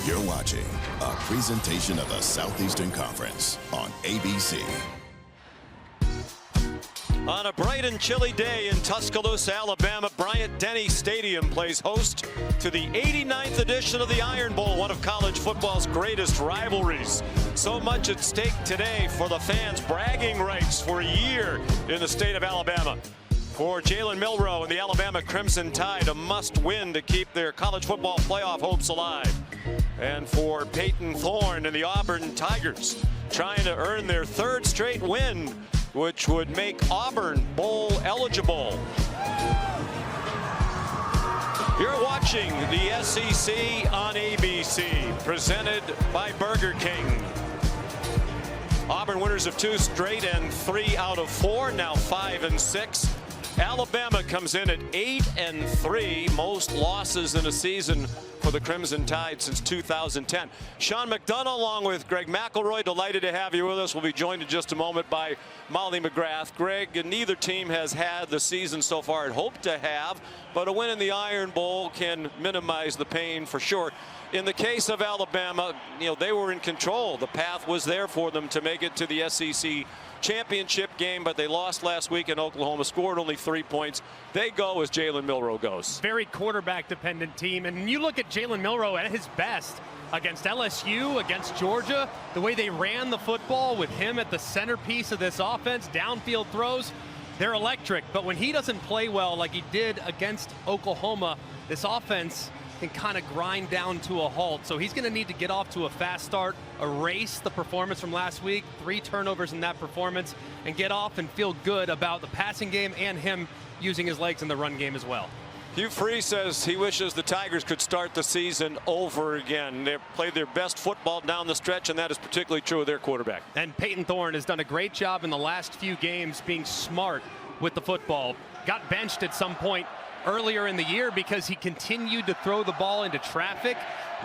You're watching a presentation of the Southeastern Conference on ABC. On a bright and chilly day in Tuscaloosa, Alabama, Bryant-Denny Stadium plays host to the 89th edition of the Iron Bowl, one of college football's greatest rivalries. So much at stake today for the fans, bragging rights for a year in the state of Alabama. For Jalen Milroe and the Alabama Crimson Tide, a must-win to keep their college football playoff hopes alive. And for Peyton Thorne and the Auburn Tigers, trying to earn their third straight win, which would make Auburn bowl eligible. You're watching the SEC on ABC, presented by Burger King. Auburn winners of 2 straight and 3 out of 4, now 5 and 6. Alabama comes in at 8-3, most losses in a season for the Crimson Tide since 2010. Sean McDonough along with Greg McElroy, delighted to have you with us. We'll be joined in just a moment by Molly McGrath. Greg, neither team has had the season so far it hoped to have, but a win in the Iron Bowl can minimize the pain for sure. In the case of Alabama, they were in control. The path was there for them to make it to the SEC championship game, but they lost last week in Oklahoma, scored only 3 points. They go as Jalen Milroe goes. Very quarterback dependent team, and you look at Jalen Milroe at his best against LSU, against Georgia, the way they ran the football with him at the centerpiece of this offense, downfield throws, they're electric. But when he doesn't play well like he did against Oklahoma, this offense can kind of grind down to a halt. So he's going to need to get off to a fast start, erase the performance from last week, 3 turnovers in that performance, and get off and feel good about the passing game and him using his legs in the run game as well. Hugh Freeze says he wishes the Tigers could start the season over again. They played their best football down the stretch, and that is particularly true of their quarterback. And Peyton Thorne has done a great job in the last few games being smart with the football. Got benched at some point earlier in the year because he continued to throw the ball into traffic.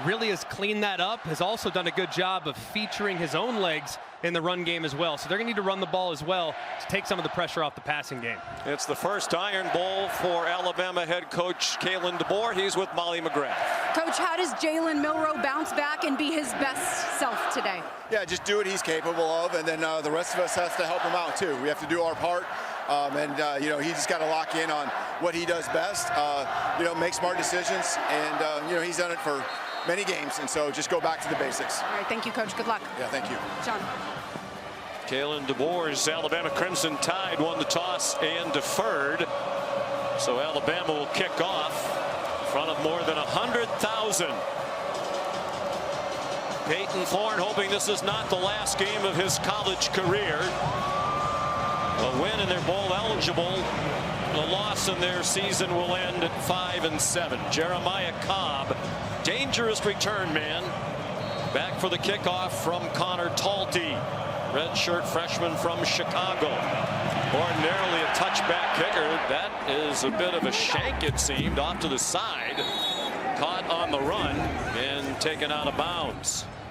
Really has cleaned that up, has also done a good job of featuring his own legs in the run game as well. So they're going to need to run the ball as well to take some of the pressure off the passing game. It's the first Iron Bowl for Alabama head coach Kalen DeBoer. He's with Molly McGrath. Coach, how does Jalen Milroe bounce back and be his best self today? Yeah, just do what he's capable of, and then the rest of us has to help him out too. We have to do our part. He just got to lock in on what he does best, make smart decisions, and, he's done it for many games, and so just go back to the basics. All right, thank you, Coach. Good luck. Yeah, thank you. Sean. Kalen DeBoer's Alabama Crimson Tide won the toss and deferred. So Alabama will kick off in front of more than 100,000. Peyton Thorne hoping this is not the last game of his college career. A win and they're bowl eligible. A loss in their season will end at 5 and 7. Jeremiah Cobb, dangerous return man. Back for the kickoff from Connor Talty, redshirt freshman from Chicago. Ordinarily a touchback kicker. That is a bit of a shank, it seemed, off to the side. Caught on the run and taken out of bounds.